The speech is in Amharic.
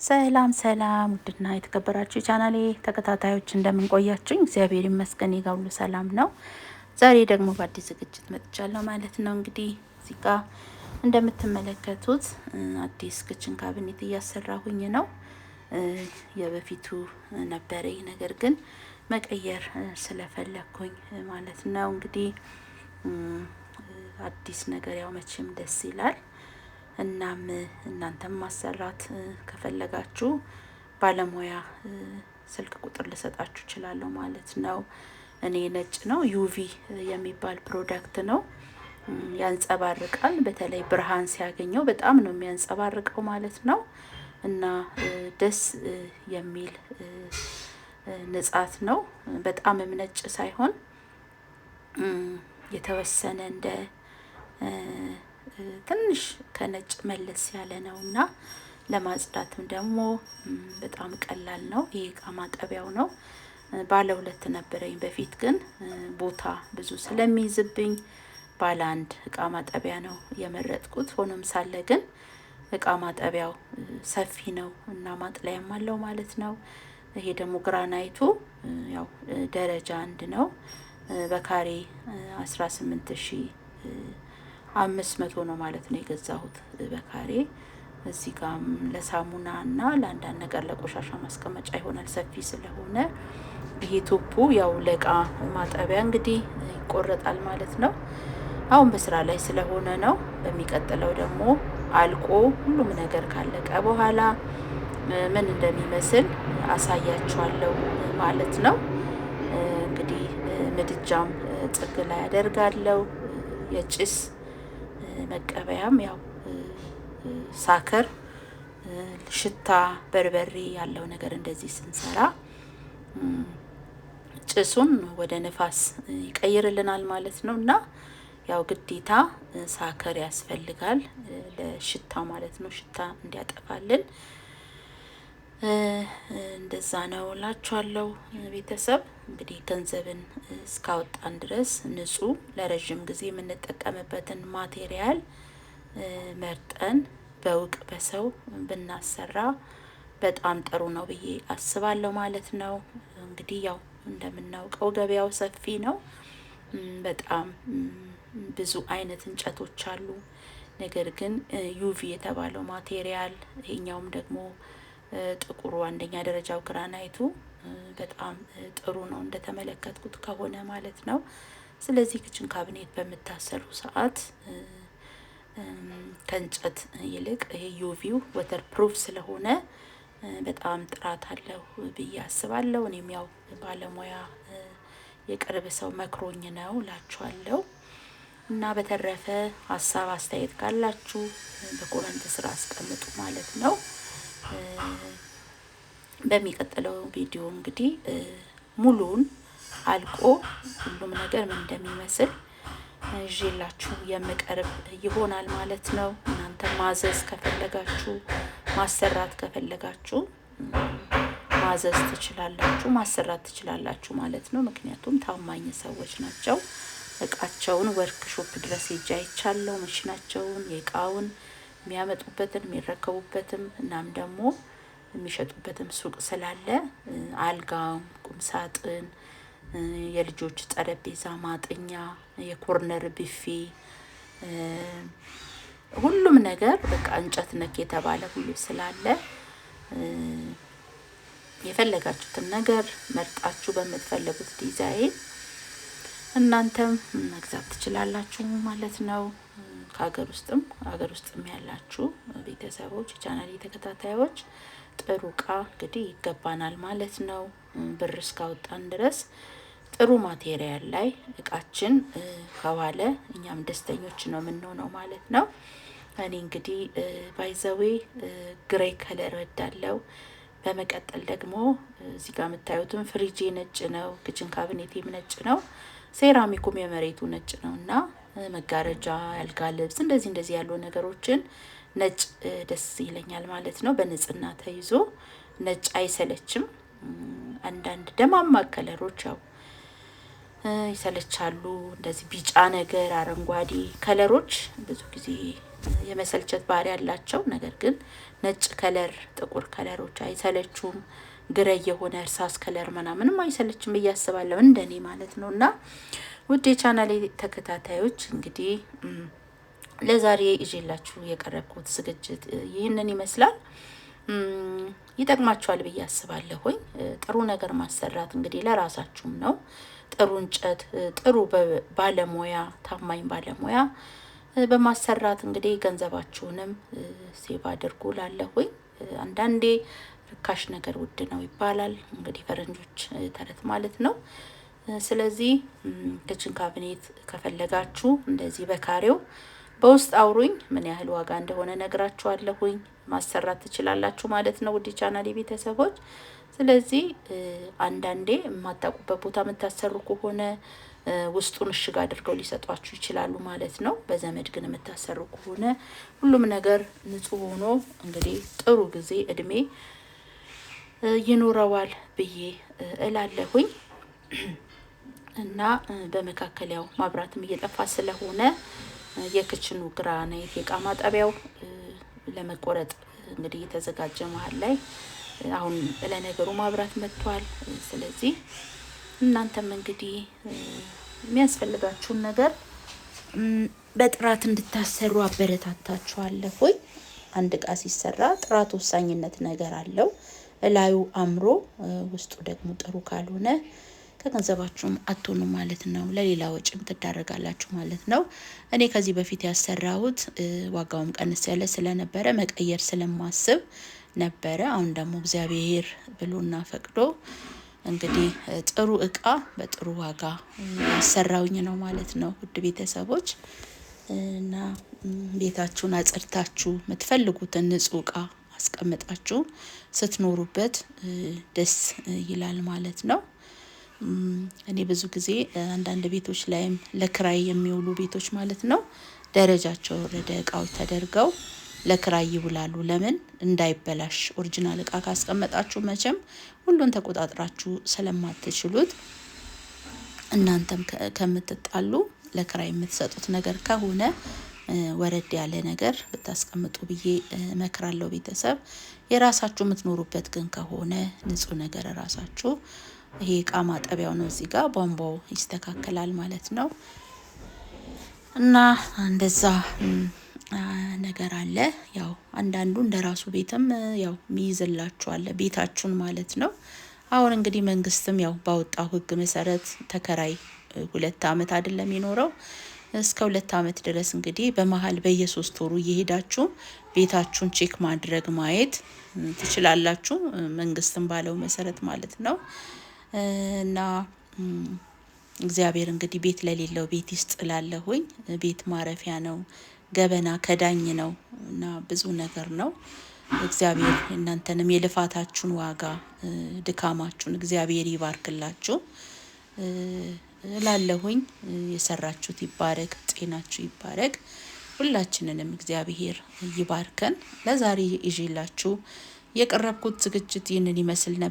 ሰላም ሰላም ውድና የተከበራችሁ ቻናሌ ተከታታዮች እንደምን ቆያችሁኝ? እግዚአብሔር ይመስገን ይጋ ሁሉ ሰላም ነው። ዛሬ ደግሞ በአዲስ ዝግጅት መጥቻለሁ ማለት ነው። እንግዲህ እዚህ ጋር እንደምትመለከቱት አዲስ ክችን ካቢኔት እያሰራሁኝ ነው። የበፊቱ ነበረኝ ነገር ግን መቀየር ስለፈለኩኝ ማለት ነው። እንግዲህ አዲስ ነገር ያው መቼም ደስ ይላል። እናም እናንተም ማሰራት ከፈለጋችሁ ባለሙያ ስልክ ቁጥር ልሰጣችሁ እችላለሁ ማለት ነው። እኔ ነጭ ነው ዩቪ የሚባል ፕሮዳክት ነው። ያንጸባርቃል፣ በተለይ ብርሃን ሲያገኘው በጣም ነው የሚያንጸባርቀው ማለት ነው። እና ደስ የሚል ንጻት ነው። በጣምም ነጭ ሳይሆን የተወሰነ እንደ ትንሽ ከነጭ መለስ ያለ ነውና ለማጽዳትም ደግሞ በጣም ቀላል ነው። ይሄ እቃ ማጠቢያው ነው። ባለ ሁለት ነበረኝ በፊት ግን ቦታ ብዙ ስለሚይዝብኝ ባለ አንድ እቃ ማጠቢያ ነው የመረጥኩት። ሆኖም ሳለ ግን እቃ ማጠቢያው ሰፊ ነው እና ማጥለያም አለው ማለት ነው። ይሄ ደግሞ ግራናይቱ ያው ደረጃ አንድ ነው። በካሬ 18500 ነው ማለት ነው የገዛሁት በካሬ። እዚህ ጋም ለሳሙና እና ለአንዳንድ ነገር ለቆሻሻ ማስቀመጫ ይሆናል ሰፊ ስለሆነ። ይሄ ቱፑ ያው ለእቃ ማጠቢያ እንግዲህ ይቆረጣል ማለት ነው። አሁን በስራ ላይ ስለሆነ ነው። በሚቀጥለው ደግሞ አልቆ ሁሉም ነገር ካለቀ በኋላ ምን እንደሚመስል አሳያችኋለሁ ማለት ነው። እንግዲህ ምድጃም ጥግ ላይ አደርጋለሁ። የጭስ መቀበያም ያው ሳከር ሽታ በርበሬ ያለው ነገር እንደዚህ ስንሰራ ጭሱን ወደ ንፋስ ይቀይርልናል ማለት ነው። እና ያው ግዴታ ሳከር ያስፈልጋል ለሽታ ማለት ነው፣ ሽታ እንዲያጠፋልን። እንደዛ ነው እላችኋለሁ ቤተሰብ። እንግዲህ ገንዘብን እስካወጣን ድረስ ንጹህ ለረጅም ጊዜ የምንጠቀምበትን ማቴሪያል መርጠን በውቅ በሰው ብናሰራ በጣም ጥሩ ነው ብዬ አስባለሁ ማለት ነው። እንግዲህ ያው እንደምናውቀው ገበያው ሰፊ ነው። በጣም ብዙ አይነት እንጨቶች አሉ። ነገር ግን ዩቪ የተባለው ማቴሪያል ይሄኛውም ደግሞ ጥቁሩ አንደኛ ደረጃው ግራናይቱ በጣም ጥሩ ነው እንደተመለከትኩት ከሆነ ማለት ነው። ስለዚህ ክችን ካቢኔት በምታሰሩ ሰዓት ከእንጨት ይልቅ ይሄ ዩቪው ወተር ፕሩፍ ስለሆነ በጣም ጥራት አለው ብዬ አስባለሁ። እኔም ያው ባለሙያ የቅርብ ሰው መክሮኝ ነው እላችኋለሁ። እና በተረፈ ሀሳብ አስተያየት ካላችሁ በኮመንት ስራ አስቀምጡ ማለት ነው። በሚቀጥለው ቪዲዮ እንግዲህ ሙሉውን አልቆ ሁሉም ነገር ምን እንደሚመስል ይዤላችሁ የምቀርብ ይሆናል ማለት ነው። እናንተ ማዘዝ ከፈለጋችሁ ማሰራት ከፈለጋችሁ ማዘዝ ትችላላችሁ፣ ማሰራት ትችላላችሁ ማለት ነው። ምክንያቱም ታማኝ ሰዎች ናቸው። እቃቸውን ወርክሾፕ ድረስ ሄጄ አይቻለሁ። መሽናቸውን የእቃውን የሚያመጡበትን የሚረከቡበትም እናም ደግሞ የሚሸጡበትም ሱቅ ስላለ አልጋም፣ ቁም ሳጥን፣ የልጆች ጠረጴዛ ማጠኛ፣ የኮርነር ቢፌ ሁሉም ነገር በቃ እንጨት ነክ የተባለ ሁሉ ስላለ የፈለጋችሁትን ነገር መርጣችሁ በምትፈልጉት ዲዛይን እናንተም መግዛት ትችላላችሁ ማለት ነው። ከሀገር ውስጥም ያላችሁ ቤተሰቦች ቻናሌ ተከታታዮች ጥሩ እቃ እንግዲህ ይገባናል ማለት ነው። ብር እስካወጣን ድረስ ጥሩ ማቴሪያል ላይ እቃችን ከዋለ እኛም ደስተኞች ነው የምንሆነው ማለት ነው። እኔ እንግዲህ ባይዘዌ ግሬ ከለር እወዳለሁ። በመቀጠል ደግሞ እዚህ ጋር የምታዩትን ፍሪጄ ነጭ ነው፣ ክችን ካቢኔቴም ነጭ ነው፣ ሴራሚኩም የመሬቱ ነጭ ነው እና መጋረጃ፣ ያልጋ ልብስ እንደዚህ ያሉ ነገሮችን ነጭ ደስ ይለኛል ማለት ነው። በንጽህና ተይዞ ነጭ አይሰለችም። አንዳንድ ደማማቅ ከለሮች ያው ይሰለቻሉ። እንደዚህ ቢጫ ነገር፣ አረንጓዴ ከለሮች ብዙ ጊዜ የመሰልቸት ባህሪ ያላቸው ነገር ግን ነጭ ከለር ጥቁር ከለሮች አይሰለቹም። ግሬ የሆነ እርሳስ ከለር ምናምንም አይሰለችም ብዬ አስባለሁ እንደኔ ማለት ነውና ውድ የቻናሌ ተከታታዮች እንግዲህ ለዛሬ ይዤላችሁ የቀረብኩት ዝግጅት ይህንን ይመስላል። ይጠቅማችኋል ብዬ አስባለሁኝ። ጥሩ ነገር ማሰራት እንግዲህ ለራሳችሁም ነው። ጥሩ እንጨት ጥሩ ባለሙያ ታማኝ ባለሙያ በማሰራት እንግዲህ ገንዘባችሁንም ሴቭ አድርጉ ላለሁኝ። አንዳንዴ ርካሽ ነገር ውድ ነው ይባላል እንግዲህ ፈረንጆች ተረት ማለት ነው። ስለዚህ ክችን ካቢኔት ከፈለጋችሁ እንደዚህ በካሬው በውስጥ አውሩኝ ምን ያህል ዋጋ እንደሆነ ነግራችኋለሁኝ። ማሰራት ትችላላችሁ ማለት ነው ውድ ቻናሌ ቤተሰቦች። ስለዚህ አንዳንዴ የማታውቁበት ቦታ የምታሰሩ ከሆነ ውስጡን እሽግ አድርገው ሊሰጧችሁ ይችላሉ ማለት ነው። በዘመድ ግን የምታሰሩ ከሆነ ሁሉም ነገር ንጹህ ሆኖ እንግዲህ ጥሩ ጊዜ እድሜ ይኖረዋል ብዬ እላለሁኝ። እና በመካከል ያው ማብራትም እየጠፋ ስለሆነ የክችኑ ግራናይት የእቃ ማጠቢያው ለመቆረጥ እንግዲህ የተዘጋጀ መሃል ላይ አሁን ለነገሩ ማብራት መጥቷል። ስለዚህ እናንተም እንግዲህ የሚያስፈልጋችሁን ነገር በጥራት እንድታሰሩ አበረታታችኋለሁ። ሆይ አንድ እቃ ሲሰራ ጥራት ወሳኝነት ነገር አለው። እላዩ አምሮ ውስጡ ደግሞ ጥሩ ካልሆነ ከገንዘባችሁም አትሆኑ ማለት ነው። ለሌላ ወጪም ትዳረጋላችሁ ማለት ነው። እኔ ከዚህ በፊት ያሰራሁት ዋጋውም ቀንስ ያለ ስለነበረ መቀየር ስለማስብ ነበረ። አሁን ደግሞ እግዚአብሔር ብሎና ፈቅዶ እንግዲህ ጥሩ እቃ በጥሩ ዋጋ ያሰራውኝ ነው ማለት ነው። ውድ ቤተሰቦች እና ቤታችሁን አጽድታችሁ የምትፈልጉትን ንጹህ እቃ አስቀምጣችሁ ስትኖሩበት ደስ ይላል ማለት ነው። እኔ ብዙ ጊዜ አንዳንድ ቤቶች ላይም ለክራይ የሚውሉ ቤቶች ማለት ነው ደረጃቸው ወረደ እቃዎች ተደርገው ለክራይ ይውላሉ። ለምን እንዳይበላሽ ኦሪጂናል እቃ ካስቀመጣችሁ መቼም ሁሉን ተቆጣጥራችሁ ስለማትችሉት እናንተም ከምትጣሉ ለክራይ የምትሰጡት ነገር ከሆነ ወረድ ያለ ነገር ብታስቀምጡ ብዬ እመክራለሁ። ቤተሰብ የራሳችሁ የምትኖሩበት ግን ከሆነ ንጹህ ነገር ራሳችሁ ይሄ እቃ ማጠቢያው ነው እዚህ ጋር ቧንቧው ይስተካከላል ማለት ነው። እና እንደዛ ነገር አለ። ያው አንዳንዱ እንደራሱ ቤትም ያው ሚይዝላችሁ አለ ቤታችሁን ማለት ነው። አሁን እንግዲህ መንግስትም ያው ባወጣው ህግ መሰረት ተከራይ 2 አመት አይደለም የሚኖረው እስከ 2 አመት ድረስ እንግዲህ በመሃል በየ3 ወሩ እየሄዳችሁ ቤታችሁን ቼክ ማድረግ ማየት ትችላላችሁ። መንግስትም ባለው መሰረት ማለት ነው። እና እግዚአብሔር እንግዲህ ቤት ለሌለው ቤት ይስጥላለሁኝ። ቤት ማረፊያ ነው። ገበና ከዳኝ ነው እና ብዙ ነገር ነው። እግዚአብሔር እናንተንም የልፋታችሁን ዋጋ ድካማችሁን እግዚአብሔር ይባርክላችሁ እላለሁኝ። የሰራችሁት ይባረክ፣ ጤናችሁ ይባረክ። ሁላችንንም እግዚአብሔር ይባርከን። ለዛሬ ይዤላችሁ የቀረብኩት ዝግጅት ይህንን ይመስል ነበር።